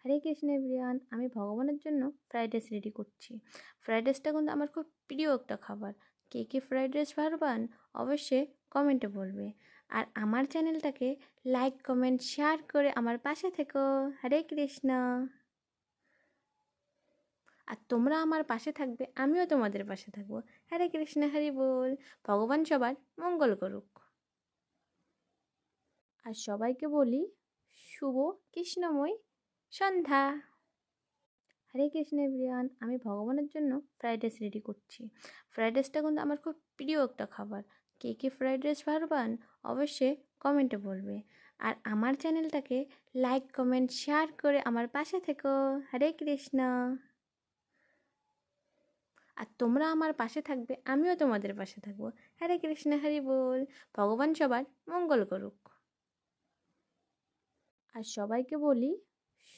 হরে Krishna everyone, আমি ভগবানের জন্য ফ্রাইড রাইস রেডি করছি। ফ্রাইড রাইসটা কিন্তু আমার খুব প্রিয় একটা খাবার। কে কে ফ্রাইড রাইস ভালোবান অবশ্যই কমেন্টে বলবে। আর আমার চ্যানেলটাকে লাইক কমেন্ট শেয়ার করে আমার পাশে থেকো। হরে কৃষ্ণ। আর তোমরা আমার পাশে থাকবে, আমিও তোমাদের পাশে থাকবো। হরে কৃষ্ণ, হরি বল। ভগবান সবার মঙ্গল করুক। আর সবাইকে বলি শুভ কৃষ্ণময় সন্ধ্যা। হরে কৃষ্ণ এভরিওয়ান, আমি ভগবানের জন্য ফ্রাইড রাইস রেডি করছি। ফ্রাইড রাইসটা কিন্তু আমার খুব প্রিয় একটা খাবার। কে কে ফ্রাইড রাইস ভালোবান অবশ্যই কমেন্টে বলবে। আর আমার চ্যানেলটাকে লাইক কমেন্ট শেয়ার করে আমার পাশে থেকো। হরে কৃষ্ণ। আর তোমরা আমার পাশে থাকবে, আমিও তোমাদের পাশে থাকবো। হরে কৃষ্ণ, হরি বল। ভগবান সবার মঙ্গল করুক। আর সবাইকে বলি